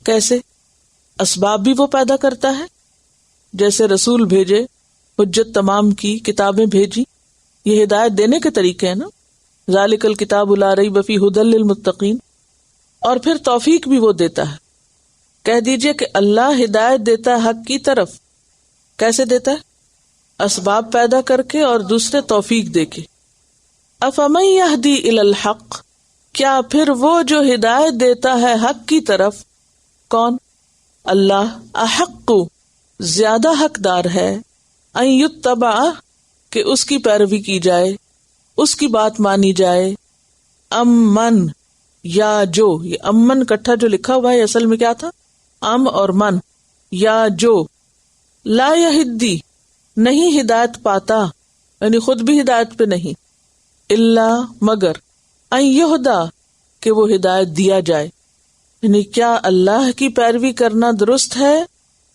کیسے؟ اسباب بھی وہ پیدا کرتا ہے، جیسے رسول بھیجے، حجت تمام کی، کتابیں بھیجی، یہ ہدایت دینے کے طریقے ہیں نا، ذالک الکتاب لا ریب فیہ ھدی للمتقین۔ اور پھر توفیق بھی وہ دیتا ہے۔ کہہ دیجئے کہ اللہ ہدایت دیتا ہے حق کی طرف۔ کیسے دیتا ہے؟ اسباب پیدا کر کے اور دوسرے توفیق دے کے۔ افمن یہدی الی الحق، کیا پھر وہ جو ہدایت دیتا ہے حق کی طرف، کون؟ اللہ، احق، زیادہ حقدار ہے، ان یتبع، کہ اس کی پیروی کی جائے، اس کی بات مانی جائے، امن، یا جو، یہ امن کٹھا جو لکھا ہوا ہے اصل میں کیا تھا؟ ام اور من، یا جو، لا یہدی، نہیں ہدایت پاتا، یعنی خود بھی ہدایت پہ نہیں، الا، مگر، ان یہدا، کہ وہ ہدایت دیا جائے۔ یعنی کیا اللہ کی پیروی کرنا درست ہے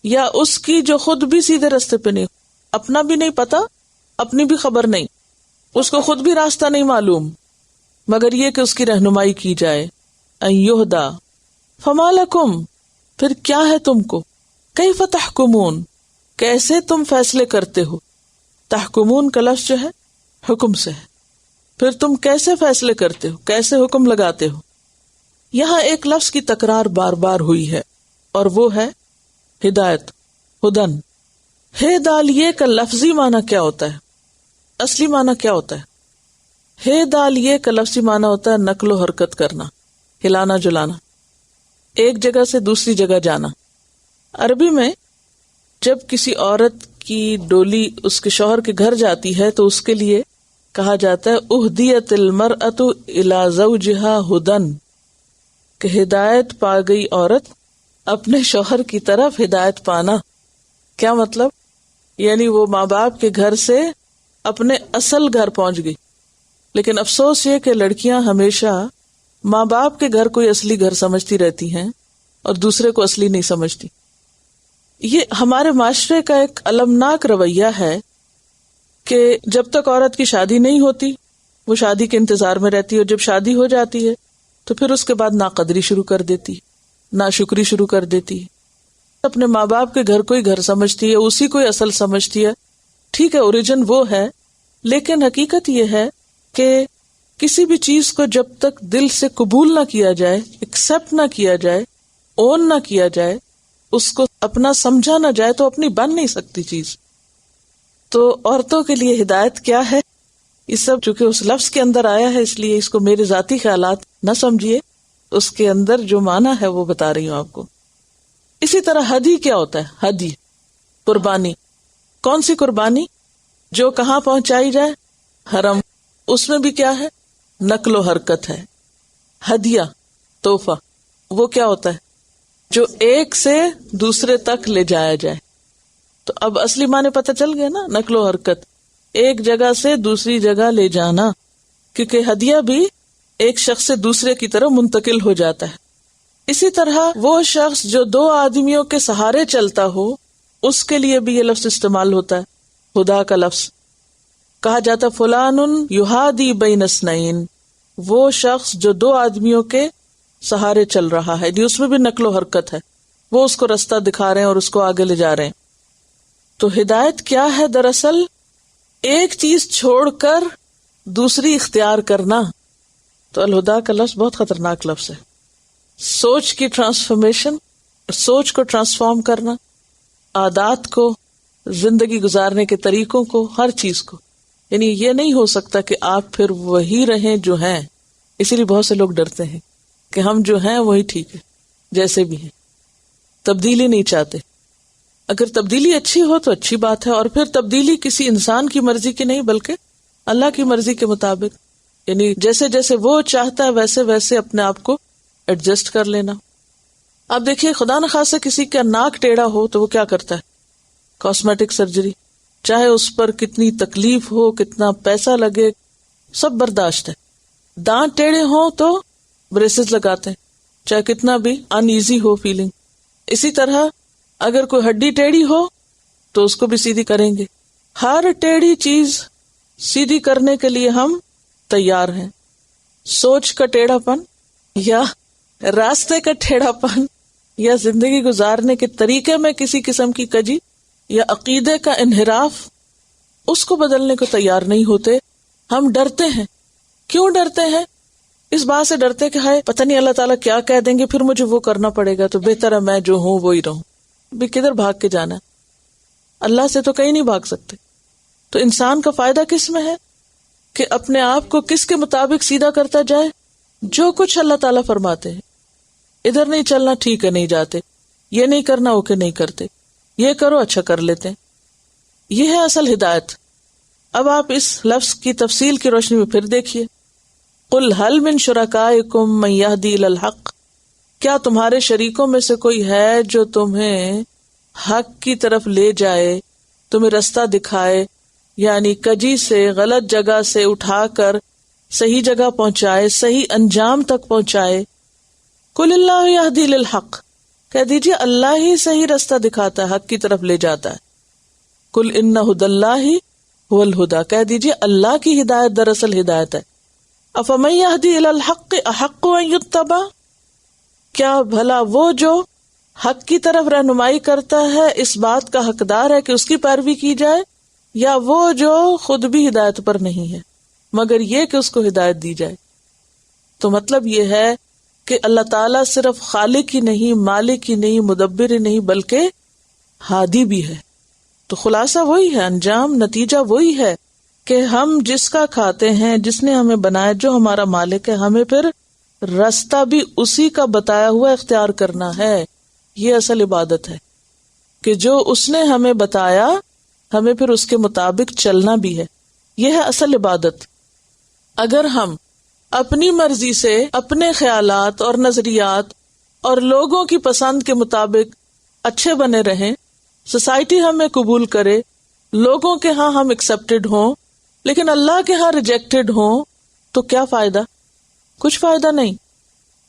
یا اس کی جو خود بھی سیدھے راستے پہ نہیں، اپنا بھی نہیں پتا، اپنی بھی خبر نہیں، اس کو خود بھی راستہ نہیں معلوم، مگر یہ کہ اس کی رہنمائی کی جائے۔ ان یہدا، فما لکم، پھر کیا ہے تم کو، کیف تحکمون، کیسے تم فیصلے کرتے ہو۔ تحکمون کا لفظ جو ہے حکم سے ہے، پھر تم کیسے فیصلے کرتے ہو، کیسے حکم لگاتے ہو۔ یہاں ایک لفظ کی تکرار بار بار ہوئی ہے، اور وہ ہے ہدایت، ہدن۔ ہے دالیے کا لفظی معنی کیا ہوتا ہے؟ اصلی معنی کیا ہوتا ہے؟ ہے دالیے کا لفظی معنی ہوتا ہے نقل و حرکت کرنا، ہلانا جلانا، ایک جگہ سے دوسری جگہ جانا۔ عربی میں جب کسی عورت کی ڈولی اس کے شوہر کے گھر جاتی ہے تو اس کے لیے کہا جاتا ہے اہدیت المرأۃ الی زوجہا ہدن، کہ ہدایت پا گئی عورت اپنے شوہر کی طرف ہدایت پانا۔ کیا مطلب؟ یعنی وہ ماں باپ کے گھر سے اپنے اصل گھر پہنچ گئی۔ لیکن افسوس یہ کہ لڑکیاں ہمیشہ ماں باپ کے گھر کو اصلی گھر سمجھتی رہتی ہیں اور دوسرے کو اصلی نہیں سمجھتی۔ یہ ہمارے معاشرے کا ایک المناک رویہ ہے کہ جب تک عورت کی شادی نہیں ہوتی وہ شادی کے انتظار میں رہتی ہے، اور جب شادی ہو جاتی ہے تو پھر اس کے بعد ناقدری شروع کر دیتی، ناشکری شروع کر دیتی، اپنے ماں باپ کے گھر کو ہی گھر سمجھتی ہے، اسی کو ہی اصل سمجھتی ہے۔ ٹھیک ہے، اوریجن وہ ہے، لیکن حقیقت یہ ہے کہ کسی بھی چیز کو جب تک دل سے قبول نہ کیا جائے، ایکسپٹ نہ کیا جائے، اون نہ کیا جائے، اس کو اپنا سمجھا نہ جائے تو اپنی بن نہیں سکتی چیز۔ تو عورتوں کے لیے ہدایت کیا ہے؟ یہ سب چونکہ اس لفظ کے اندر آیا ہے، اس لیے اس کو میرے ذاتی خیالات نہ سمجھیے، اس کے اندر جو معنی ہے وہ بتا رہی ہوں آپ کو۔ اسی طرح ہدی کیا ہوتا ہے؟ ہدی، قربانی۔ کون سی قربانی؟ جو کہاں پہنچائی جائے؟ حرم۔ اس میں بھی کیا ہے؟ نقل و حرکت ہے۔ ہدیہ، تحفہ، وہ کیا ہوتا ہے؟ جو ایک سے دوسرے تک لے جایا جائے۔ تو اب اصلی معنی پتہ چل گیا نا، نقل و حرکت، ایک جگہ سے دوسری جگہ لے جانا، کیونکہ ہدیہ بھی ایک شخص سے دوسرے کی طرف منتقل ہو جاتا ہے۔ اسی طرح وہ شخص جو دو آدمیوں کے سہارے چلتا ہو اس کے لیے بھی یہ لفظ استعمال ہوتا ہے، ہدا کا لفظ. کہا جاتا فلان یہادی بین اثنین، وہ شخص جو دو آدمیوں کے سہارے چل رہا ہے، اس میں بھی نقل و حرکت ہے، وہ اس کو رستہ دکھا رہے ہیں اور اس کو آگے لے جا رہے ہیں. تو ہدایت کیا ہے؟ دراصل ایک چیز چھوڑ کر دوسری اختیار کرنا. تو الہدا کا لفظ بہت خطرناک لفظ ہے. سوچ کی ٹرانسفارمیشن، سوچ کو ٹرانسفارم کرنا، عادات کو، زندگی گزارنے کے طریقوں کو، ہر چیز کو. یعنی یہ نہیں ہو سکتا کہ آپ پھر وہی رہیں جو ہیں. اسی لیے بہت سے لوگ ڈرتے ہیں کہ ہم جو ہیں وہی ٹھیک ہے، جیسے بھی ہیں، تبدیلی نہیں چاہتے. اگر تبدیلی اچھی ہو تو اچھی بات ہے، اور پھر تبدیلی کسی انسان کی مرضی کی نہیں بلکہ اللہ کی مرضی کے مطابق، یعنی جیسے جیسے وہ چاہتا ہے ویسے ویسے اپنے آپ کو ایڈجسٹ کر لینا. آپ دیکھیے خدا نخواستہ کسی کا ناک ٹیڑھا ہو تو وہ کیا کرتا ہے؟ کاسمیٹک سرجری، چاہے اس پر کتنی تکلیف ہو، کتنا پیسہ لگے، سب برداشت ہے. دانت ٹیڑھے ہوں تو بریسز لگاتے ہیں، چاہے کتنا بھی ان ایزی ہو فیلنگ. اسی طرح اگر کوئی ہڈی ٹیڑھی ہو تو اس کو بھی سیدھی کریں گے. ہر ٹیڑھی چیز سیدھی کرنے کے لیے ہم تیار ہیں. سوچ کا ٹیڑھا پن یا راستے کا ٹیڑھا پن یا زندگی گزارنے کے طریقے میں کسی قسم کی کجی یا عقیدے کا انحراف، اس کو بدلنے کو تیار نہیں ہوتے. ہم ڈرتے ہیں. کیوں ڈرتے ہیں؟ اس بات سے ڈرتے کہ ہائے پتہ نہیں اللہ تعالیٰ کیا کہہ دیں گے، پھر مجھے وہ کرنا پڑے گا، تو بہتر ہے میں جو ہوں وہی رہوں. بھی کدھر بھاگ کے جانا ہے؟ اللہ سے تو کہیں نہیں بھاگ سکتے. تو انسان کا فائدہ کس میں ہے کہ اپنے آپ کو کس کے مطابق سیدھا کرتا جائے؟ جو کچھ اللہ تعالیٰ فرماتے ہیں. ادھر نہیں چلنا، ٹھیک ہے نہیں جاتے. یہ نہیں کرنا، اوکے نہیں کرتے. یہ کرو، اچھا کر لیتے. یہ ہے اصل ہدایت. اب آپ اس لفظ کی تفصیل کی روشنی میں پھر دیکھیے. قل هل من شرکائکم من یہدی الی الحق، کیا تمہارے شریکوں میں سے کوئی ہے جو تمہیں حق کی طرف لے جائے، تمہیں رستہ دکھائے، یعنی کجی سے، غلط جگہ سے اٹھا کر صحیح جگہ پہنچائے، صحیح انجام تک پہنچائے. قل اللہ یہدی للحق، کہہ دیجیے اللہ ہی صحیح رستہ دکھاتا ہے، حق کی طرف لے جاتا ہے. قل ان ھدی اللہ ھو الھدی، کہہ دیجیے اللہ کی ہدایت دراصل ہدایت ہے. افمن یہدی الی الحق احق ان یتبع، کیا بھلا وہ جو حق کی طرف رہنمائی کرتا ہے اس بات کا حقدار ہے کہ اس کی پیروی کی جائے، یا وہ جو خود بھی ہدایت پر نہیں ہے مگر یہ کہ اس کو ہدایت دی جائے. تو مطلب یہ ہے کہ اللہ تعالیٰ صرف خالق ہی نہیں، مالک ہی نہیں، مدبر ہی نہیں، بلکہ ہادی بھی ہے. تو خلاصہ وہی ہے، انجام نتیجہ وہی ہے کہ ہم جس کا کھاتے ہیں، جس نے ہمیں بنایا، جو ہمارا مالک ہے، ہمیں پھر راستہ بھی اسی کا بتایا ہوا اختیار کرنا ہے. یہ اصل عبادت ہے کہ جو اس نے ہمیں بتایا ہمیں پھر اس کے مطابق چلنا بھی ہے. یہ ہے اصل عبادت. اگر ہم اپنی مرضی سے اپنے خیالات اور نظریات اور لوگوں کی پسند کے مطابق اچھے بنے رہیں، سوسائٹی ہمیں قبول کرے، لوگوں کے ہاں ہم ایکسپٹڈ ہوں لیکن اللہ کے ہاں ریجیکٹڈ ہوں، تو کیا فائدہ؟ کچھ فائدہ نہیں.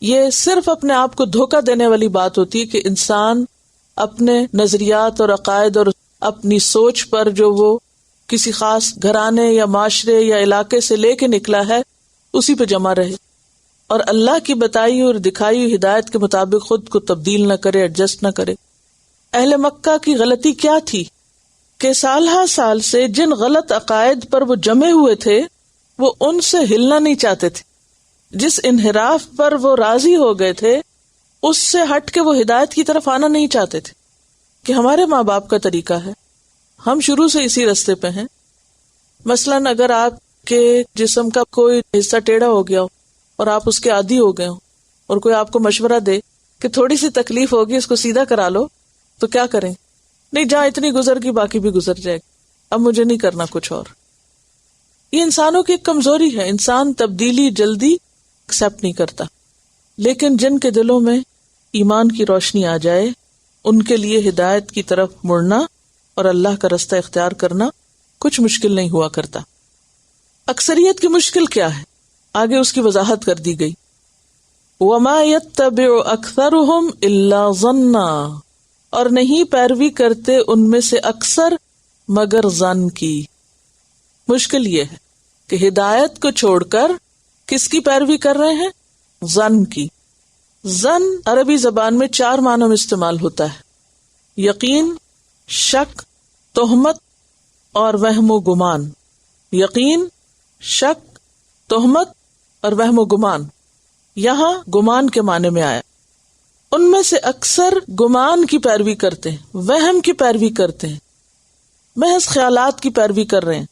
یہ صرف اپنے آپ کو دھوکہ دینے والی بات ہوتی ہے کہ انسان اپنے نظریات اور عقائد اور اپنی سوچ پر جو وہ کسی خاص گھرانے یا معاشرے یا علاقے سے لے کے نکلا ہے اسی پہ جمع رہے، اور اللہ کی بتائی اور دکھائی ہوئی ہدایت کے مطابق خود کو تبدیل نہ کرے، ایڈجسٹ نہ کرے. اہل مکہ کی غلطی کیا تھی کہ سال ہر سال سے جن غلط عقائد پر وہ جمے ہوئے تھے وہ ان سے ہلنا نہیں چاہتے تھے. جس انحراف پر وہ راضی ہو گئے تھے اس سے ہٹ کے وہ ہدایت کی طرف آنا نہیں چاہتے تھے کہ ہمارے ماں باپ کا طریقہ ہے، ہم شروع سے اسی رستے پہ ہیں. مثلاً اگر آپ کے جسم کا کوئی حصہ ٹیڑھا ہو گیا ہو اور آپ اس کے عادی ہو گئے ہو اور کوئی آپ کو مشورہ دے کہ تھوڑی سی تکلیف ہوگی اس کو سیدھا کرا لو، تو کیا کریں؟ نہیں، جہاں اتنی گزر گی باقی بھی گزر جائے گی، اب مجھے نہیں کرنا کچھ اور. یہ انسانوں کی ایک کمزوری ہے، انسان تبدیلی جلدی ایکسپٹ نہیں کرتا. لیکن جن کے دلوں میں ایمان کی روشنی آ جائے ان کے لیے ہدایت کی طرف مڑنا اور اللہ کا رستہ اختیار کرنا کچھ مشکل نہیں ہوا کرتا. اکثریت کی مشکل کیا ہے؟ آگے اس کی وضاحت کر دی گئی. وما يتبع اکثرهم الا ظنا، اور نہیں پیروی کرتے ان میں سے اکثر مگر ظن کی۔ مشکل یہ ہے کہ ہدایت کو چھوڑ کر کس کی پیروی کر رہے ہیں؟ ظن کی۔ ظن عربی زبان میں 4 معنوں میں استعمال ہوتا ہے: یقین، شک، تہمت اور وہم و گمان۔ یقین، شک، تہمت اور وہم و گمان، یہاں گمان کے معنی میں آیا۔ ان میں سے اکثر گمان کی پیروی کرتے ہیں، وہم کی پیروی کرتے ہیں، محض خیالات کی پیروی کر رہے ہیں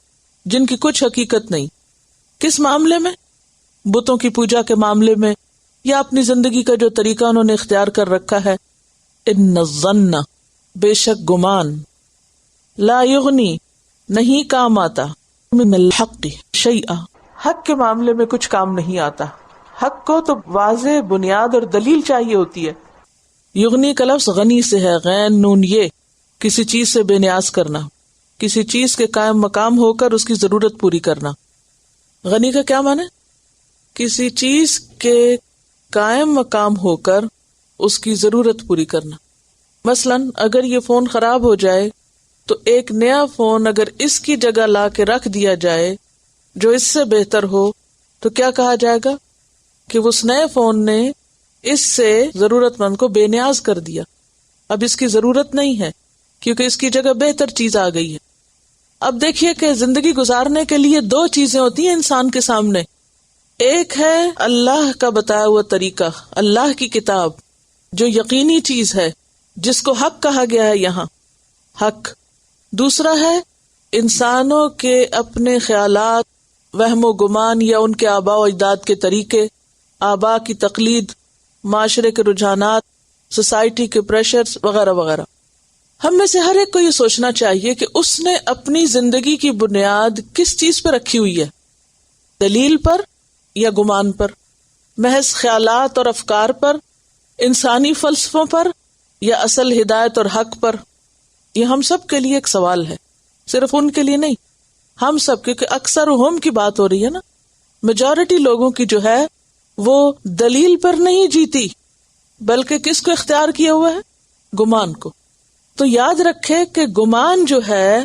جن کی کچھ حقیقت نہیں۔ کس معاملے میں؟ بتوں کی پوجا کے معاملے میں، یا اپنی زندگی کا جو طریقہ انہوں نے اختیار کر رکھا ہے۔ ان الظن، بے شک گمان، لا یغنی، نہیں کام آتا، من الحق شیئا، حق کے معاملے میں کچھ کام نہیں آتا۔ حق کو تو واضح بنیاد اور دلیل چاہیے ہوتی ہے۔ یغنی کا لفظ غنی سے ہے، غین نون یہ، کسی چیز سے بے نیاز کرنا، کسی چیز کے قائم مقام ہو کر اس کی ضرورت پوری کرنا۔ غنی کا کیا معنی؟ کسی چیز کے قائم مقام ہو کر اس کی ضرورت پوری کرنا۔ مثلاً اگر یہ فون خراب ہو جائے تو ایک نیا فون اگر اس کی جگہ لا کے رکھ دیا جائے جو اس سے بہتر ہو تو کیا کہا جائے گا کہ اس نئے فون نے اس سے ضرورت مند کو بے نیاز کر دیا، اب اس کی ضرورت نہیں ہے کیونکہ اس کی جگہ بہتر چیز آ گئی ہے۔ اب دیکھیے کہ زندگی گزارنے کے لیے 2 چیزیں ہوتی ہیں انسان کے سامنے، ایک ہے اللہ کا بتایا ہوا طریقہ، اللہ کی کتاب جو یقینی چیز ہے جس کو حق کہا گیا ہے یہاں، حق۔ دوسرا ہے انسانوں کے اپنے خیالات، وہم و گمان یا ان کے آباء و اجداد کے طریقے، آباء کی تقلید، معاشرے کے رجحانات، سوسائٹی کے پریشرز وغیرہ وغیرہ۔ ہم میں سے ہر ایک کو یہ سوچنا چاہیے کہ اس نے اپنی زندگی کی بنیاد کس چیز پر رکھی ہوئی ہے، دلیل پر یا گمان پر، محض خیالات اور افکار پر، انسانی فلسفوں پر یا اصل ہدایت اور حق پر۔ یہ ہم سب کے لیے ایک سوال ہے، صرف ان کے لیے نہیں، ہم سب، کیونکہ اکثر ہم کی بات ہو رہی ہے نا، میجورٹی لوگوں کی جو ہے وہ دلیل پر نہیں جیتی بلکہ کس کو اختیار کیا ہوا ہے؟ گمان کو۔ تو یاد رکھے کہ گمان جو ہے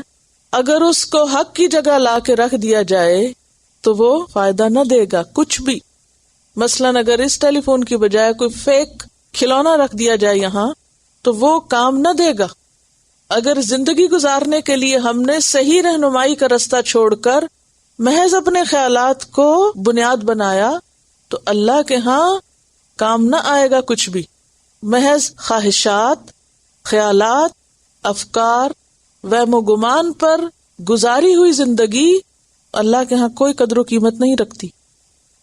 اگر اس کو حق کی جگہ لا کے رکھ دیا جائے تو وہ فائدہ نہ دے گا کچھ بھی۔ مثلاً اگر اس ٹیلی فون کی بجائے کوئی فیک کھلونا رکھ دیا جائے یہاں تو وہ کام نہ دے گا۔ اگر زندگی گزارنے کے لیے ہم نے صحیح رہنمائی کا رستہ چھوڑ کر محض اپنے خیالات کو بنیاد بنایا تو اللہ کے ہاں کام نہ آئے گا کچھ بھی۔ محض خواہشات، خیالات، افکار، وہم و گمان پر گزاری ہوئی زندگی اللہ کے ہاں کوئی قدر و قیمت نہیں رکھتی۔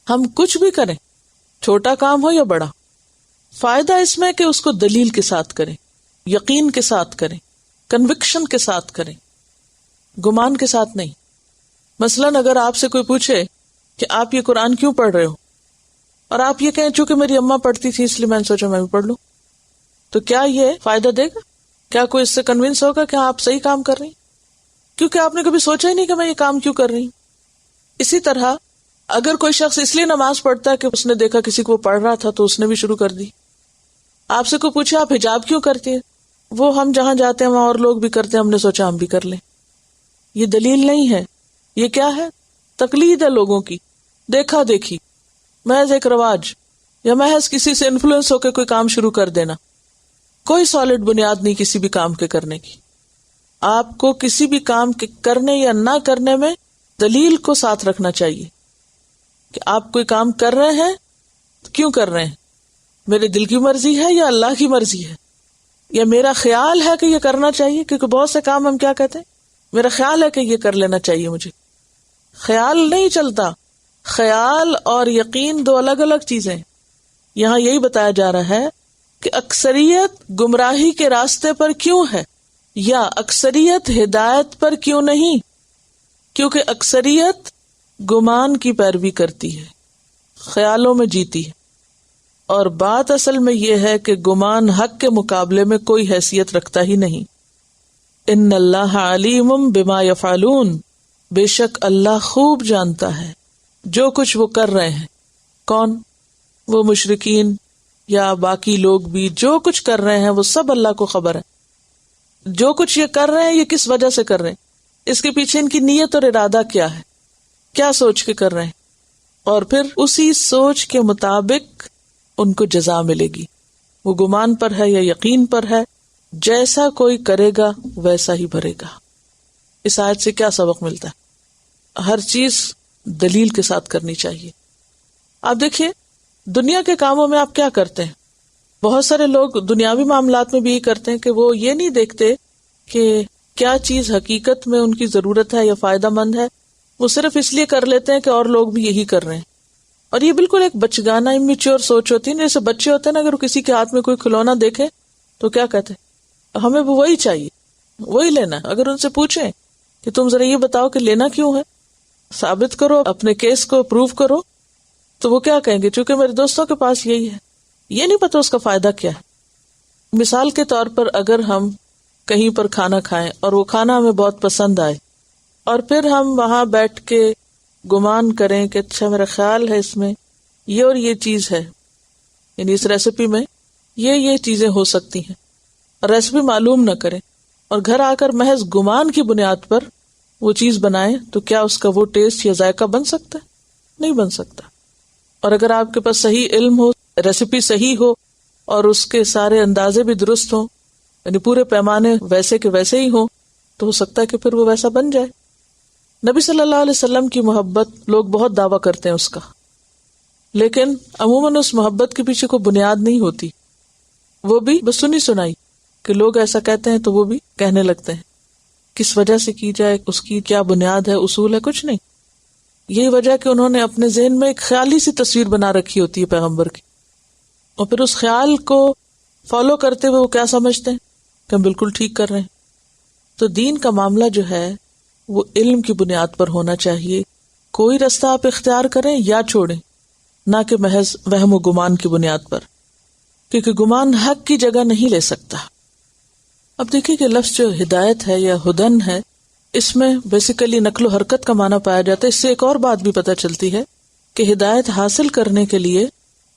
ہم کچھ بھی کریں، چھوٹا کام ہو یا بڑا، فائدہ اس میں کہ اس کو دلیل کے ساتھ کریں، یقین کے ساتھ کریں، کنوکشن کے ساتھ کریں، گمان کے ساتھ نہیں۔ مثلاً اگر آپ سے کوئی پوچھے کہ آپ یہ قرآن کیوں پڑھ رہے ہو، اور آپ یہ کہیں چونکہ میری اماں پڑھتی تھی اس لیے میں نے سوچا میں بھی پڑھ لوں، تو کیا یہ فائدہ دے گا؟ کیا کوئی اس سے کنونس ہوگا کہ آپ صحیح کام کر رہی ہیں؟ کیونکہ آپ نے کبھی سوچا ہی نہیں کہ میں یہ کام کیوں کر رہی ہوں۔ اسی طرح اگر کوئی شخص اس لیے نماز پڑھتا ہے کہ اس نے دیکھا کسی کو پڑھ رہا تھا تو اس نے بھی شروع کر دی۔ آپ سے کوئی پوچھے آپ حجاب کیوں کرتے ہیں، وہ ہم جہاں جاتے ہیں وہاں اور لوگ بھی کرتے ہیں، ہم نے سوچا ہم بھی کر لیں۔ یہ دلیل نہیں ہے، یہ کیا ہے؟ تقلید ہے لوگوں کی، دیکھا دیکھی، محض ایک رواج، یا محض کسی سے انفلوئنس ہو کے کوئی کام شروع کر دینا۔ کوئی سالڈ بنیاد نہیں کسی بھی کام کے کرنے کی۔ آپ کو کسی بھی کام کے کرنے یا نہ کرنے میں دلیل کو ساتھ رکھنا چاہیے کہ آپ کوئی کام کر رہے ہیں تو کیوں کر رہے ہیں، میرے دل کی مرضی ہے یا اللہ کی مرضی ہے، یا میرا خیال ہے کہ یہ کرنا چاہیے، کیونکہ بہت سے کام ہم کیا کہتے ہیں، میرا خیال ہے کہ یہ کر لینا چاہیے مجھے۔ خیال نہیں چلتا، خیال اور یقین 2 الگ الگ چیزیں۔ یہاں یہی بتایا جا رہا ہے کہ اکثریت گمراہی کے راستے پر کیوں ہے یا اکثریت ہدایت پر کیوں نہیں، کیونکہ اکثریت گمان کی پیروی کرتی ہے، خیالوں میں جیتی ہے، اور بات اصل میں یہ ہے کہ گمان حق کے مقابلے میں کوئی حیثیت رکھتا ہی نہیں۔ ان اللہ علیم بما یفعلون، بے شک اللہ خوب جانتا ہے جو کچھ وہ کر رہے ہیں۔ کون؟ وہ مشرکین یا باقی لوگ بھی جو کچھ کر رہے ہیں وہ سب اللہ کو خبر ہے. جو کچھ یہ کر رہے ہیں یہ کس وجہ سے کر رہے ہیں، اس کے پیچھے ان کی نیت اور ارادہ کیا ہے، کیا سوچ کے کر رہے ہیں، اور پھر اسی سوچ کے مطابق ان کو جزا ملے گی. وہ گمان پر ہے یا یقین پر ہے، جیسا کوئی کرے گا ویسا ہی بھرے گا. اس آیت سے کیا سبق ملتا ہے؟ ہر چیز دلیل کے ساتھ کرنی چاہیے. آپ دیکھیے دنیا کے کاموں میں آپ کیا کرتے ہیں، بہت سارے لوگ دنیاوی معاملات میں بھی یہ کرتے ہیں کہ وہ یہ نہیں دیکھتے کہ کیا چیز حقیقت میں ان کی ضرورت ہے یا فائدہ مند ہے، وہ صرف اس لیے کر لیتے ہیں کہ اور لوگ بھی یہی کر رہے ہیں. اور یہ بالکل ایک بچگانہ امیچور سوچ ہوتی ہے. جیسے بچے ہوتے ہیں نا، اگر وہ کسی کے ہاتھ میں کوئی کھلونا دیکھے تو کیا کہتے ہیں، ہمیں وہ وہی چاہیے، وہی لینا. اگر ان سے پوچھیں کہ تم ذرا یہ بتاؤ کہ لینا کیوں ہے، ثابت کرو، اپنے کیس کو پروو کرو، تو وہ کیا کہیں گے، چونکہ میرے دوستوں کے پاس یہی ہے. یہ نہیں پتا اس کا فائدہ کیا ہے. مثال کے طور پر اگر ہم کہیں پر کھانا کھائیں اور وہ کھانا ہمیں بہت پسند آئے، اور پھر ہم وہاں بیٹھ کے گمان کریں کہ اچھا میرا خیال ہے اس میں یہ اور یہ چیز ہے، یعنی اس ریسیپی میں یہ چیزیں ہو سکتی ہیں، اور ریسیپی معلوم نہ کریں اور گھر آ کر محض گمان کی بنیاد پر وہ چیز بنائیں، تو کیا اس کا وہ ٹیسٹ یا ذائقہ بن سکتا ہے؟ نہیں بن سکتا. اور اگر آپ کے پاس صحیح علم ہو، ریسیپی صحیح ہو اور اس کے سارے اندازے بھی درست ہوں، یعنی پورے پیمانے ویسے کے ویسے ہی ہوں، تو ہو سکتا ہے کہ پھر وہ ویسا بن جائے. نبی صلی اللہ علیہ وسلم کی محبت لوگ بہت دعویٰ کرتے ہیں اس کا، لیکن عموماً اس محبت کے پیچھے کوئی بنیاد نہیں ہوتی، وہ بھی بس سنی سنائی کہ لوگ ایسا کہتے ہیں تو وہ بھی کہنے لگتے ہیں. کس وجہ سے کی جائے، اس کی کیا بنیاد ہے، اصول ہے، کچھ نہیں. یہی وجہ کہ انہوں نے اپنے ذہن میں ایک خیالی سی تصویر بنا رکھی ہوتی ہے پیغمبر کی، اور پھر اس خیال کو فالو کرتے ہوئے وہ کیا سمجھتے ہیں کہ ہم بالکل ٹھیک کر رہے ہیں. تو دین کا معاملہ جو ہے وہ علم کی بنیاد پر ہونا چاہیے. کوئی رستہ آپ اختیار کریں یا چھوڑیں، نہ کہ محض وہم و گمان کی بنیاد پر، کیونکہ گمان حق کی جگہ نہیں لے سکتا. اب دیکھیں کہ لفظ جو ہدایت ہے یا ہدن ہے، اس میں بیسیکلی نقل و حرکت کا معنی پایا جاتا ہے. اس سے ایک اور بات بھی پتہ چلتی ہے کہ ہدایت حاصل کرنے کے لیے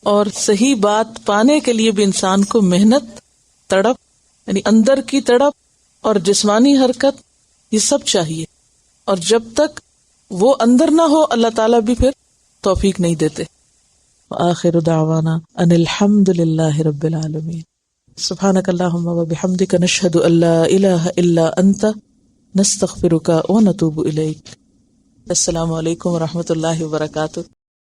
اور صحیح بات پانے کے لیے بھی انسان کو محنت، تڑپ، یعنی اندر کی تڑپ اور جسمانی حرکت، یہ سب چاہیے. اور جب تک وہ اندر نہ ہو اللہ تعالیٰ بھی پھر توفیق نہیں دیتے. وآخر دعوانا ان الحمد للہ رب العالمین. سبحانک اللہم وبحمدک نشہد ان لا الہ الا انت نستغفرک ونتوب الیک. السلام علیکم ورحمۃ اللہ وبرکاتہ.